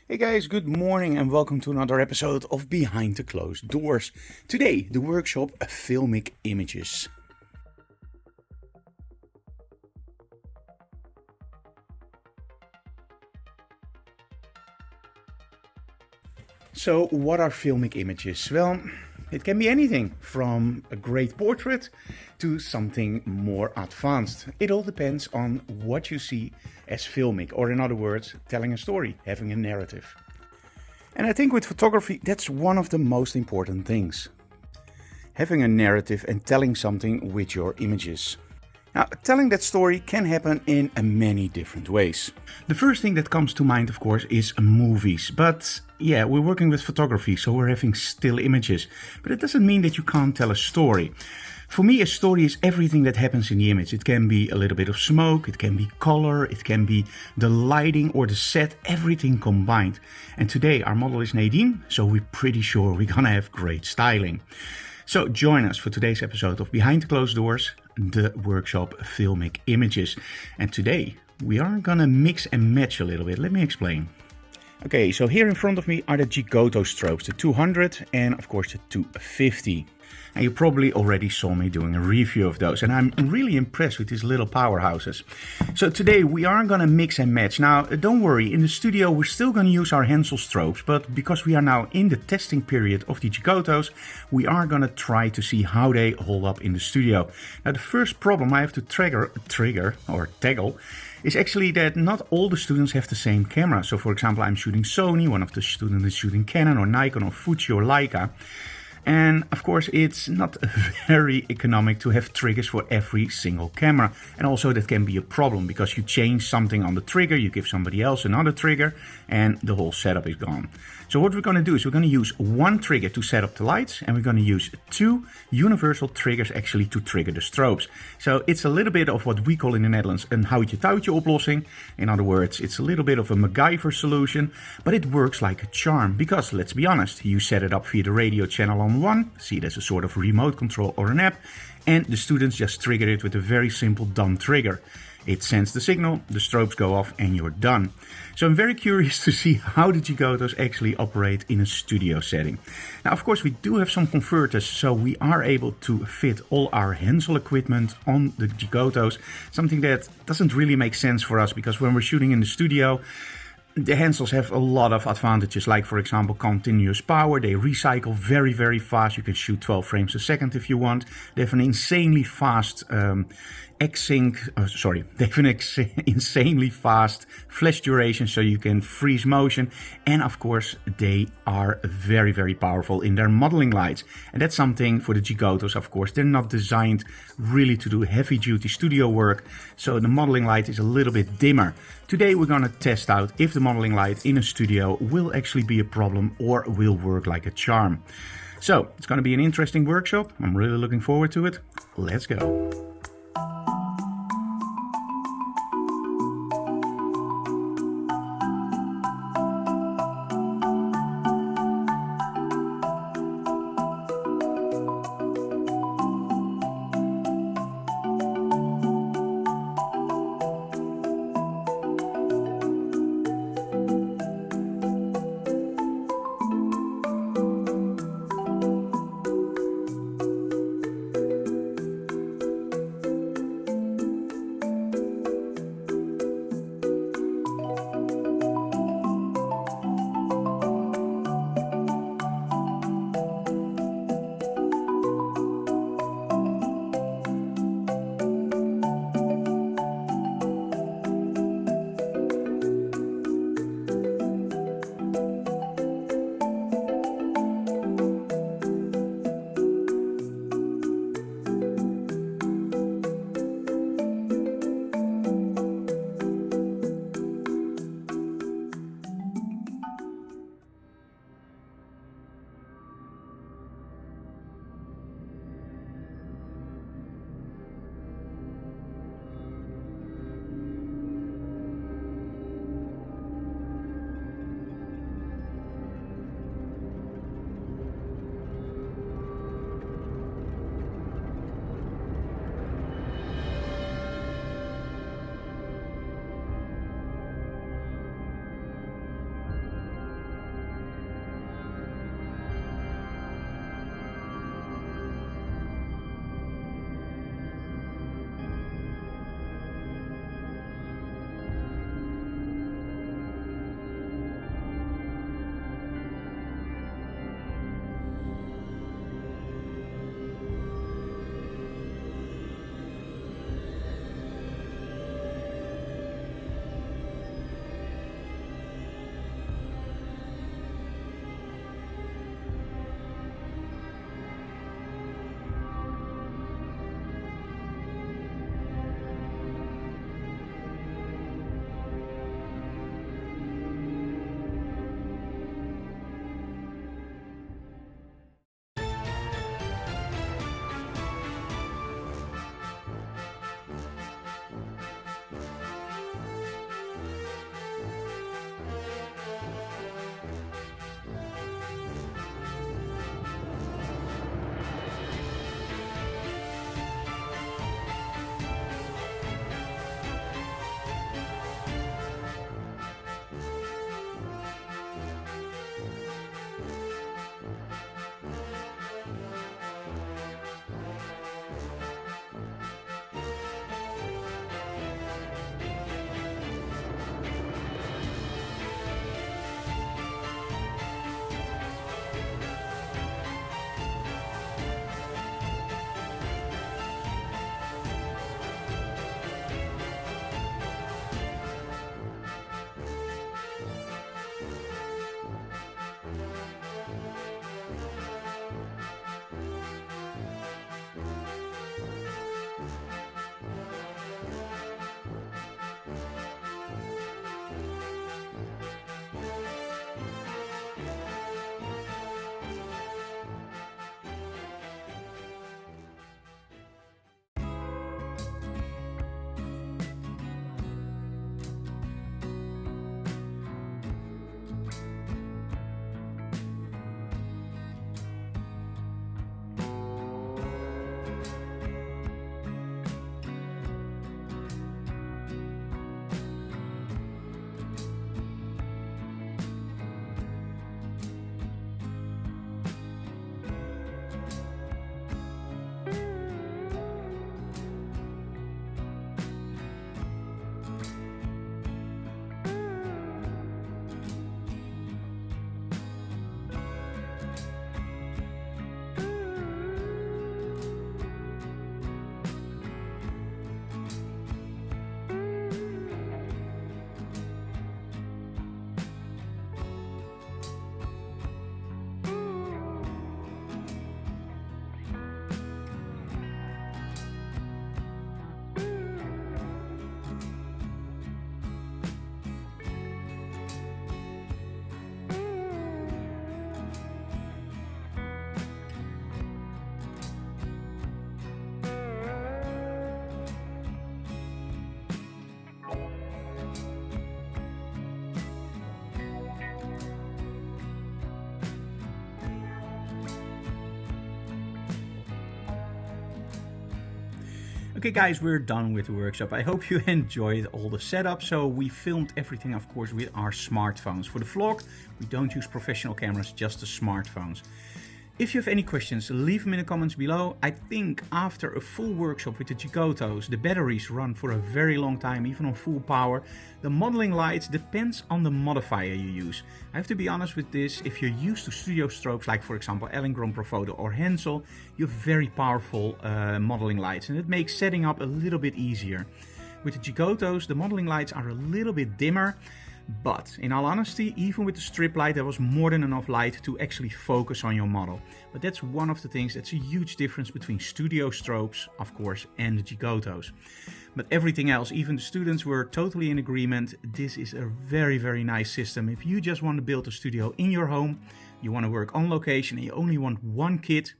Hey guys, good morning and welcome to another episode of Behind the Closed Doors. Today, the workshop Filmic Images. So, what are filmic images? Well, it can be anything from a great portrait to something more advanced. It all depends on what you see as filmic, or in other words, telling a story, having a narrative. And I think with photography, that's one of the most important things. Having a narrative and telling something with your images. Now, telling that story can happen in many different ways. The first thing that comes to mind, of course, is movies. But yeah, we're working with photography, so we're having still images. But it doesn't mean that you can't tell a story. For me, a story is everything that happens in the image. It can be a little bit of smoke, it can be color, it can be the lighting or the set, everything combined. And today our model is Nadine, so we're pretty sure we're gonna have great styling. So join us for today's episode of Behind the Closed Doors, the workshop Filmic Images. And today we are gonna mix and match a little bit. Let me explain. Okay, so here in front of me are the Geekoto strobes, the 200 and of course the 250. And you probably already saw me doing a review of those, and I'm really impressed with these little powerhouses. So today we are gonna mix and match. Now don't worry, in the studio we're still gonna use our Hansel strobes, but because we are now in the testing period of the Geekotos, we are gonna try to see how they hold up in the studio. Now the first problem I have to tackle is actually that not all the students have the same camera. So for example, I'm shooting Sony, one of the students is shooting Canon or Nikon or Fuji or Leica. And of course, it's not very economic to have triggers for every single camera. And also that can be a problem because you change something on the trigger, you give somebody else another trigger, and the whole setup is gone. So what we're going to do is we're going to use one trigger to set up the lights, and we're going to use two universal triggers actually to trigger the strobes. So it's a little bit of what we call in the Netherlands een houtje-touwtje oplossing. In other words, it's a little bit of a MacGyver solution, but it works like a charm because, let's be honest, you set it up via the radio channel on one, see it as a sort of remote control or an app, and the students just trigger it with a very simple dumb trigger. It sends the signal, the strobes go off, and you're done. So I'm very curious to see how the Geekotos actually operate in a studio setting. Now, of course, we do have some converters, so we are able to fit all our Hansel equipment on the Geekotos. Something that doesn't really make sense for us because when we're shooting in the studio, the Hansels have a lot of advantages, like for example continuous power. They recycle very, very fast. You can shoot 12 frames a second if you want. They have an insanely fast insanely fast flash duration, so you can freeze motion. And of course, they are very, very powerful in their modeling lights. And that's something for the Geekotos, of course. They're not designed really to do heavy duty studio work, so the modeling light is a little bit dimmer. Today we're gonna test out if the modeling light in a studio will actually be a problem or will work like a charm. So it's gonna be an interesting workshop. I'm really looking forward to it. Let's go. Okay guys, we're done with the workshop. I hope you enjoyed all the setup. So we filmed everything, of course, with our smartphones. For the vlog, we don't use professional cameras, just the smartphones. If you have any questions, leave them in the comments below. I think after a full workshop with the Geekotos, the batteries run for a very long time, even on full power. The modeling lights depends on the modifier you use. I have to be honest with this, if you're used to studio strobes, like for example Elinchrom, Profoto or Hensel, you have very powerful modeling lights, and it makes setting up a little bit easier. With the Geekotos, the modeling lights are a little bit dimmer. But in all honesty, even with the strip light, there was more than enough light to actually focus on your model. But that's one of the things, that's a huge difference between studio strobes, of course, and the Geekotos. But everything else, even the students were totally in agreement. This is a very, very nice system. If you just want to build a studio in your home, you want to work on location and you only want one kit,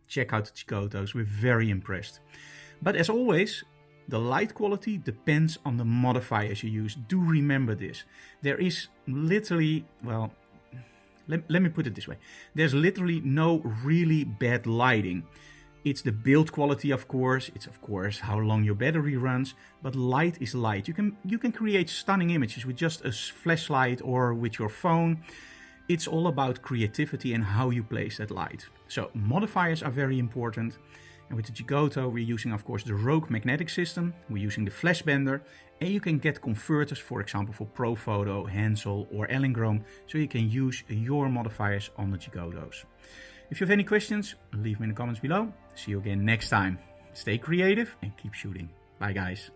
check out the Geekotos. We're very impressed. But as always, the light quality depends on the modifiers you use. Do remember this. There is literally, well, let me put it this way. There's literally no really bad lighting. It's the build quality, of course. It's of course how long your battery runs, but light is light. You can create stunning images with just a flashlight or with your phone. It's all about creativity and how you place that light. So modifiers are very important. And with the Geekoto, we're using, of course, the Rogue magnetic system. We're using the flash bender, and you can get converters, for example, for Profoto, Hensel, or Elinchrom, so you can use your modifiers on the Geekotos. If you have any questions, leave them in the comments below. See you again next time. Stay creative and keep shooting. Bye, guys.